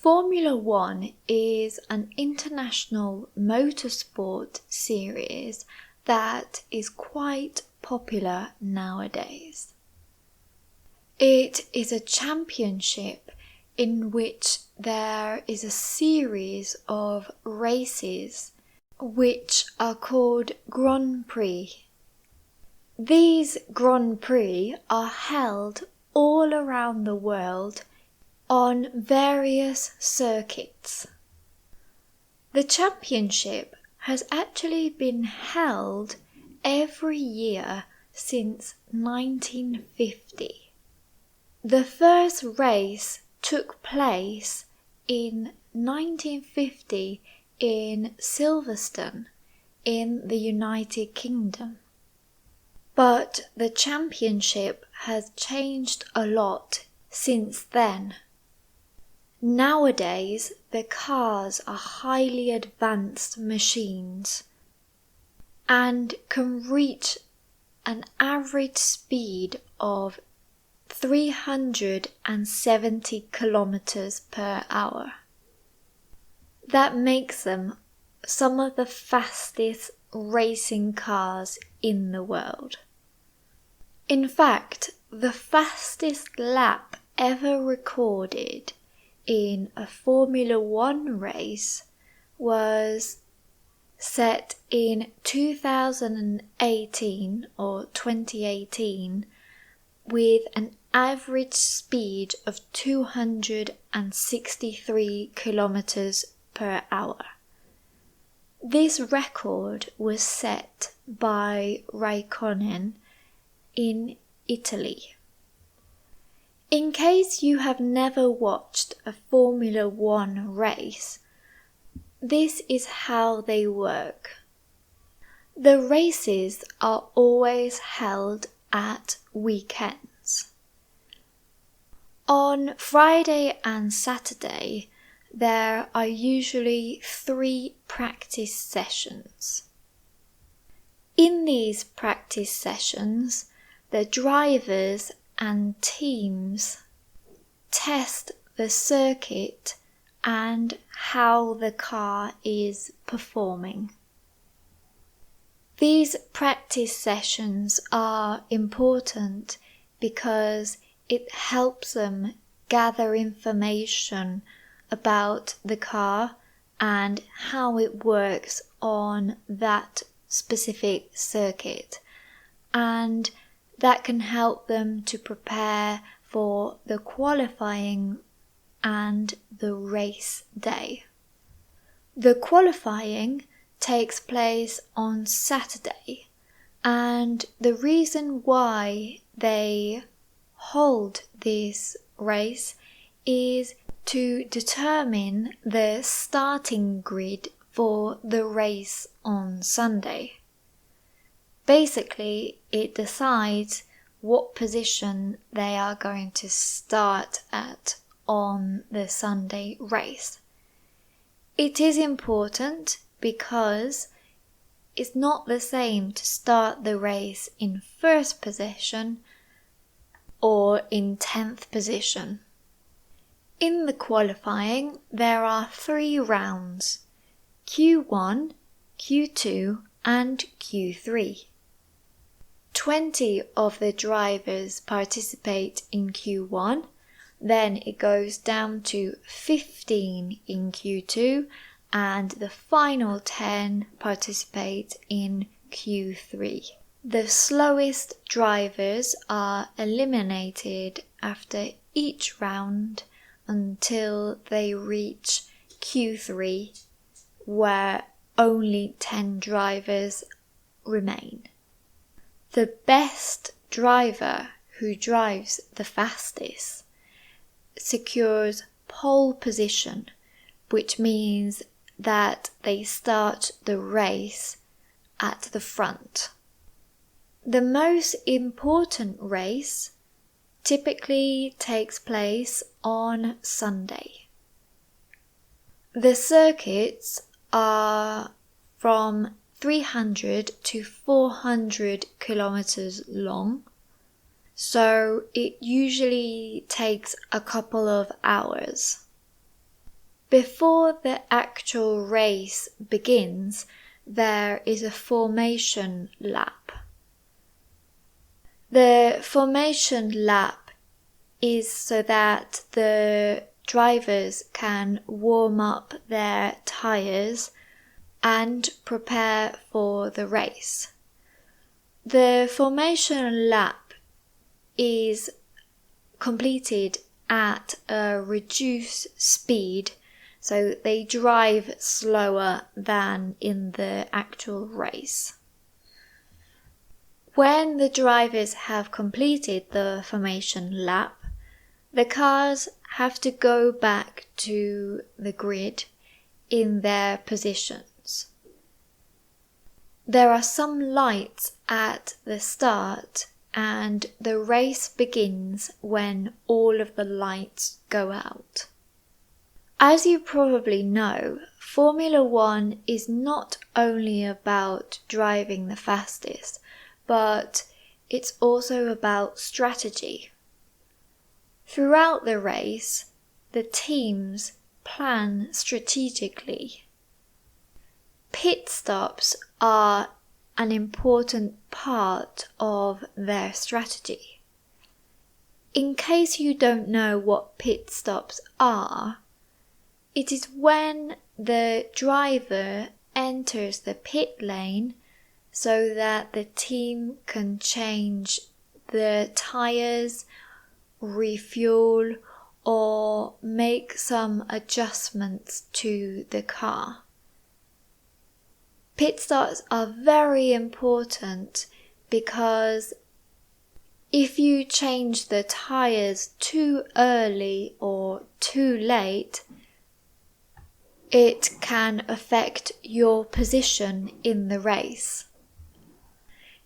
Formula One is an international motorsport series that is quite popular nowadays. It is a championship in which there is a series of races which are called Grand Prix. These Grand Prix are held all around the world on various circuits. The championship has actually been held every year since 1950. The first race took place in 1950 in Silverstone in the United Kingdom. But the championship has changed a lot since then. Nowadays, the cars are highly advanced machines and can reach an average speed of 370 kilometers per hour. That makes them some of the fastest racing cars in the world. In fact, the fastest lap ever recorded in a Formula One race was set in 2018 or 2018 with an average speed of 263 kilometers per hour. This record was set by Raikkonen in Italy. In case you have never watched a Formula One race, this is how they work. The races are always held at weekends. On Friday and Saturday, there are usually 3 practice sessions. In these practice sessions, the drivers and teams test the circuit and how the car is performing. These practice sessions are important because it helps them gather information about the car and how it works on that specific circuit, and that can help them to prepare for the qualifying and the race day. The qualifying takes place on Saturday, and the reason why they hold this race is to determine the starting grid for the race on Sunday. Basically, it decides what position they are going to start at on the Sunday race. It is important because it's not the same to start the race in first position or in 10th position. In the qualifying, there are 3 rounds: Q1, Q2 and Q3. 20 of the drivers participate in Q1, then it goes down to 15 in Q2, and the final 10 participate in Q3. The slowest drivers are eliminated after each round until they reach Q3, where only 10 drivers remain. The best driver who drives the fastest secures pole position, which means that they start the race at the front. The most important race typically takes place on Sunday. The circuits are from 300 to 400 kilometers long, so it usually takes a couple of hours. Before the actual race begins, there is a formation lap. The formation lap is so that the drivers can warm up their tires and prepare for the race. The formation lap is completed at a reduced speed, so they drive slower than in the actual race. When the drivers have completed the formation lap, the cars have to go back to the grid in their positions. There are some lights at the start, and the race begins when all of the lights go out. As you probably know, Formula One is not only about driving the fastest, but it's also about strategy. Throughout the race, the teams plan strategically. Pit stops are an important part of their strategy. In case you don't know what pit stops are, it is when the driver enters the pit lane so that the team can change the tires, refuel, or make some adjustments to the car. Pit stops are very important because if you change the tires too early or too late, it can affect your position in the race.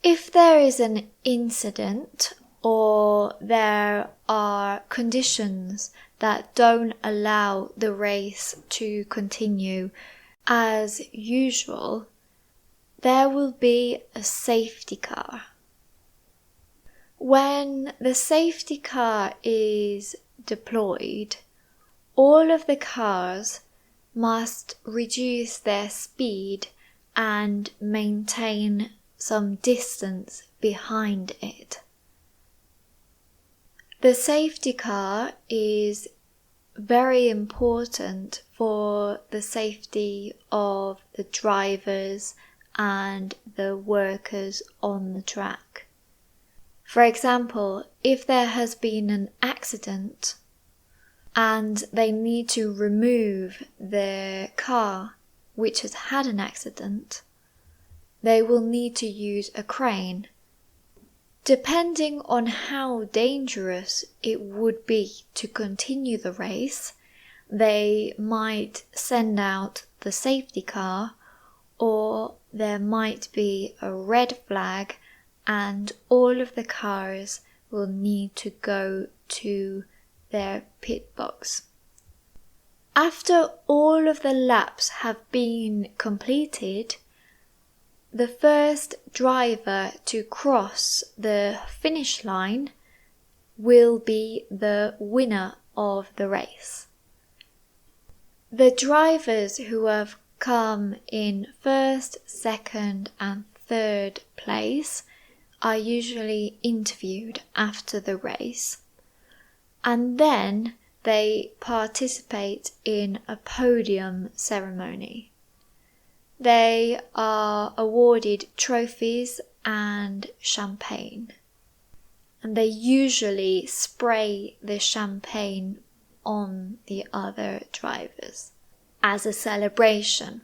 If there is an incident or there are conditions that don't allow the race to continue as usual, there will be a safety car. When the safety car is deployed, all of the cars must reduce their speed and maintain some distance behind it. The safety car is very important for the safety of the drivers and the workers on the track. For example, if there has been an accident and they need to remove the car which has had an accident, they will need to use a crane. Depending on how dangerous it would be to continue the race, they might send out the safety car, or there might be a red flag and all of the cars will need to go to their pit box. After all of the laps have been completed, the first driver to cross the finish line will be the winner of the race. The drivers who have come in first, second, and third place are usually interviewed after the race, and then they participate in a podium ceremony. They are awarded trophies and champagne, and they usually spray the champagne on the other drivers as a celebration.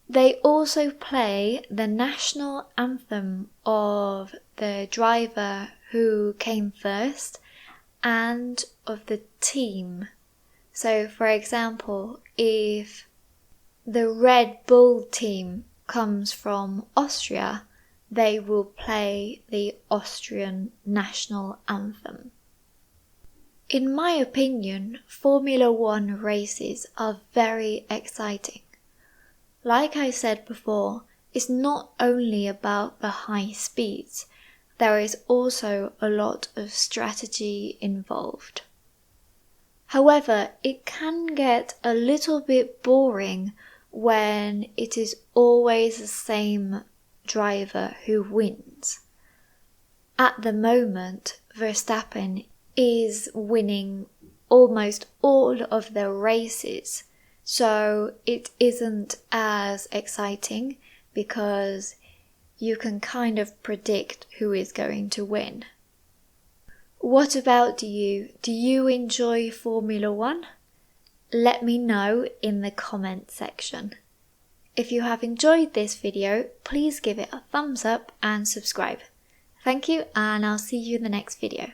They also play the national anthem of the driver who came first and of the team. So, for example, if the Red Bull team comes from Austria, they will play the Austrian national anthem. In my opinion, Formula One races are very exciting. Like I said before, it's not only about the high speeds, there is also a lot of strategy involved. However, it can get a little bit boring when it is always the same driver who wins. At the moment, Verstappen is winning almost all of the races, so it isn't as exciting because you can kind of predict who is going to win. What about you? Do you enjoy Formula One? Let me know in the comment section. If you have enjoyed this video, please give it a thumbs up and subscribe. Thank you, and I'll see you in the next video.